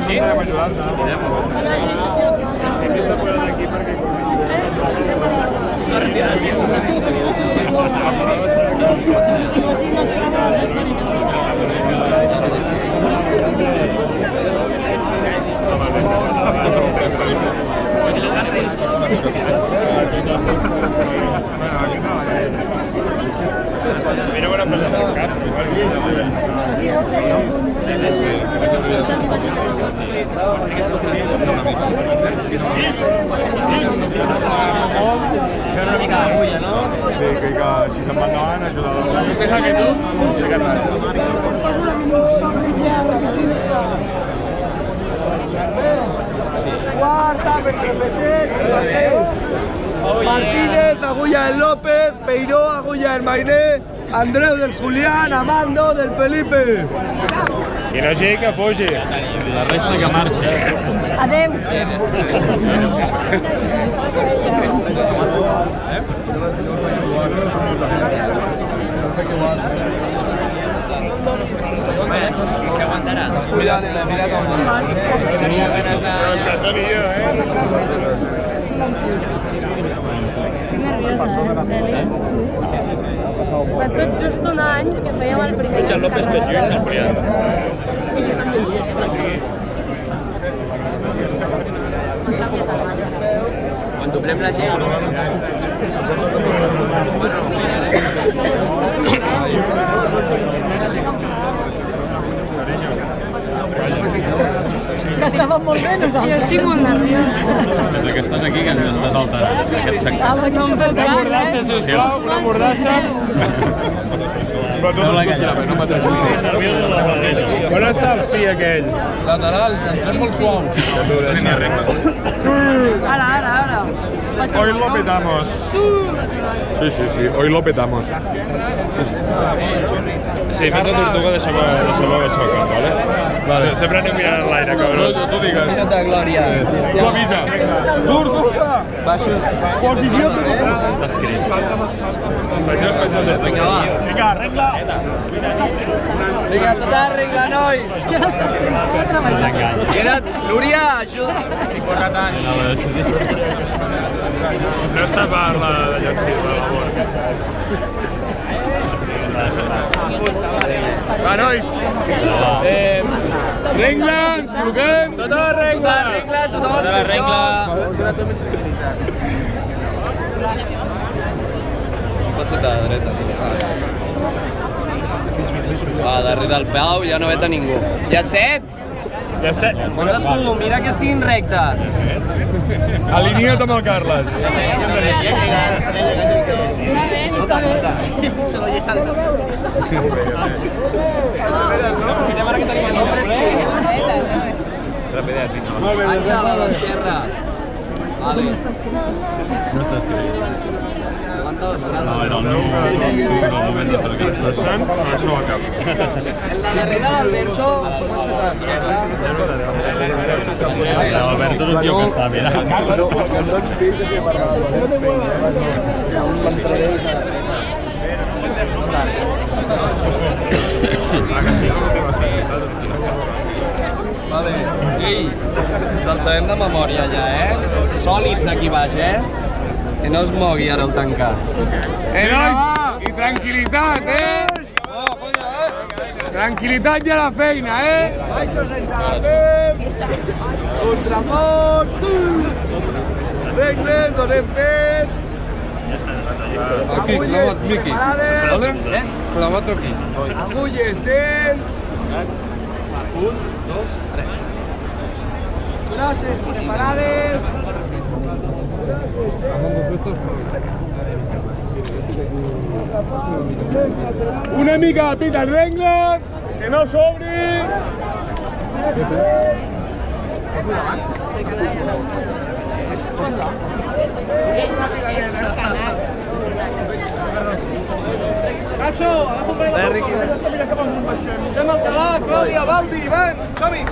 podem ajudar-te. Si m'està posant aquí perquè... Mira buena pelota del carro. Fer una mica de bulla, no? Sí, que si se'n va endavant ajuda-la. Pensa que tu... Cuarta, Martínez, Agulla del López, Peiró, Agulla del Mainé, Andreu del Julián, Amando del Felipe. Qui no sigui que pugi. La resta que marxa. Adéu. Que aguantarà. Mira com tenia ganes de... Estic nerviosa, Deli. Fa tot just un any que fèiem el primer Escucha, López que lluny el Brian. M'ha canviat el massa. Quan doblem la gent... Que estàvem molt bé nosaltres. Jo estic molt nerviosa. Des que estàs aquí que ens estàs alterant. Aquest sector. No em feu Una mordassa, sisplau, una mordassa. Però tot el subgrave, no m'atreveixo. On està el sí aquell? Laterals, entrem molt suaus. Tenia regles. Ara. Hoy lo petamos. Sí, hoy lo petamos. Sí, fent la tortuga deixem això al cap, vale? Sempre anem mirant en l'aire, cabrón. Tu digues. Mira't de Glòria. Tu avisa. Curta. Baixos. Posició. Està escrit. Senyors, fent la tortuga. Vinga, va. Vinga, regla. Vinga, tota regla, noi. Ja està escrit, que treballar. Queda't, Núria, ajuda. No està per la de Lloccí, per l'amor. Va, nois! Regla, ens col·loquem! Tota la regla! Tota regla, tothom al seu lloc. Passa't a la dreta. Va, darrere el Pau ja no vet a ningú. Ja set! Ja sé. Mira tu, mira que estiguin rectes. Alinea't amb el Carles. No tant. Se lo llega al Molt bé, Àngel, a l'esquerra. Vale. No està escrit. Levanta els braços. No, era el meu moment de fer aquesta. Sants, això al cap. El de darrere del Berto, pots a l'esquerra. L'Alberto és un tio que està mirant. Vale. Ei, ens el sabem de memòria ja, Sòlids aquí baix, Que no es mogui ara el tancar. Nois, i tranquil·litat, Tranquil·litat i a la feina, Baixos sense agafem. Contraforts. Regles, on hem fet. Aquí, clavat, Miqui. Vale? Clavat aquí. Agulles dents. 1, 2, 3. Crosses preparades. Una mica de pit als rengles, que no s'obri. Nacho, agafa un parell de coses. Fem el tabac, Clàudia, Baldi, ven, som-hi.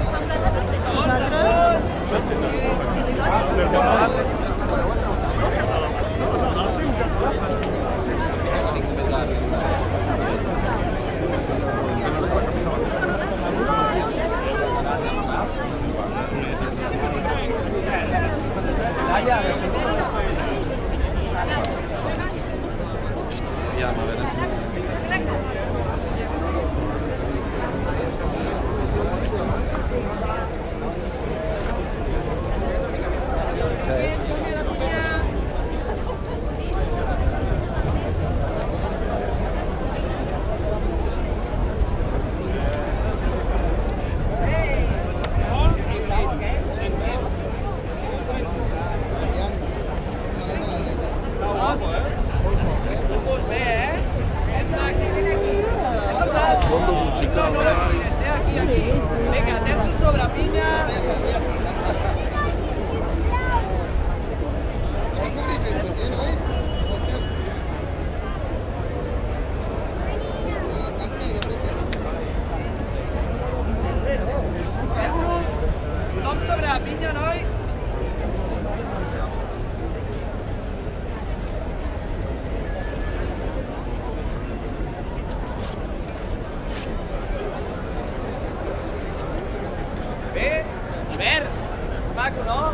Albert, és maco, no?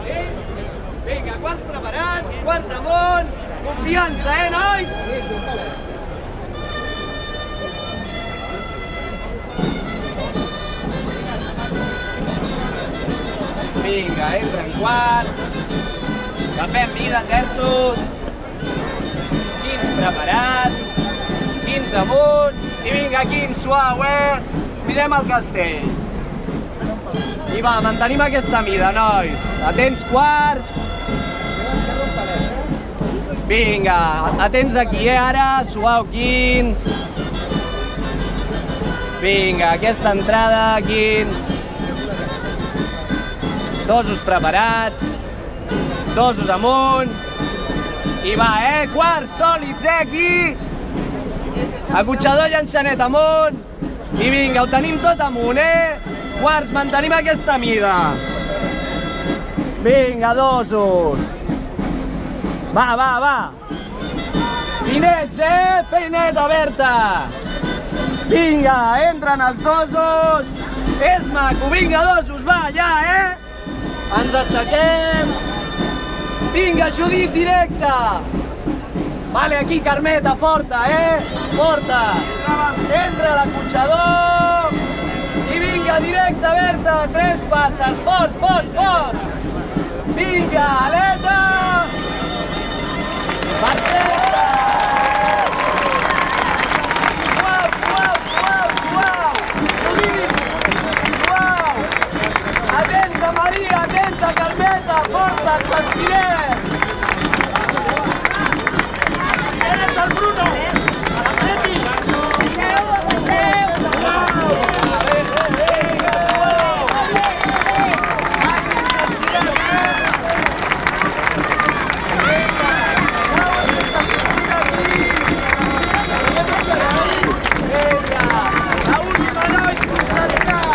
Sí? Vinga, quarts preparats, quarts amunt, confiança, nois? Vinga, entren quarts, agafem vida, terços, 15 preparats, 15 amunt, i vinga, 15 suau, Cuidem el castell. I va, mantenim aquesta mida, nois. Atents quarts. Vinga, atents aquí, ara, suau 15. Vinga, aquesta entrada, 15. Dosos preparats. Dosos amunt. I va, quarts sòlids, aquí. Acotxador llançanet amunt. I vinga, ho tenim tot amunt, Quarts, mantenim aquesta mida. Vinga, dosos. Va. Finets, feineta oberta. Vinga, entren els dosos. És maco, vinga, dosos, va, ja, Ens aixequem. Vinga, Judit, directe. Vale, aquí, Carmeta, forta, Forta. Entra l'acotxador. I vinga, directe, Berta. 3 passes, forts. Vinga, aleta. Perfecte. Suau. Judit. Suau. Atenta, Maria, atenta, Carmeta. Forta, ens estirem. El Bruno! Atleti! La última nois, concentrar!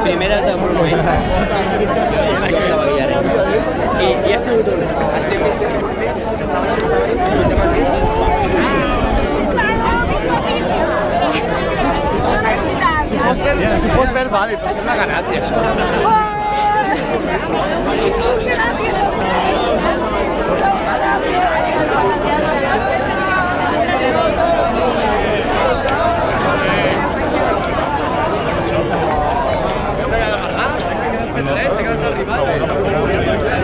Primeres de monument. I ha sigut un. Estem Si fos verd, vale, però sembla ganat, i això. Te quedas arriba.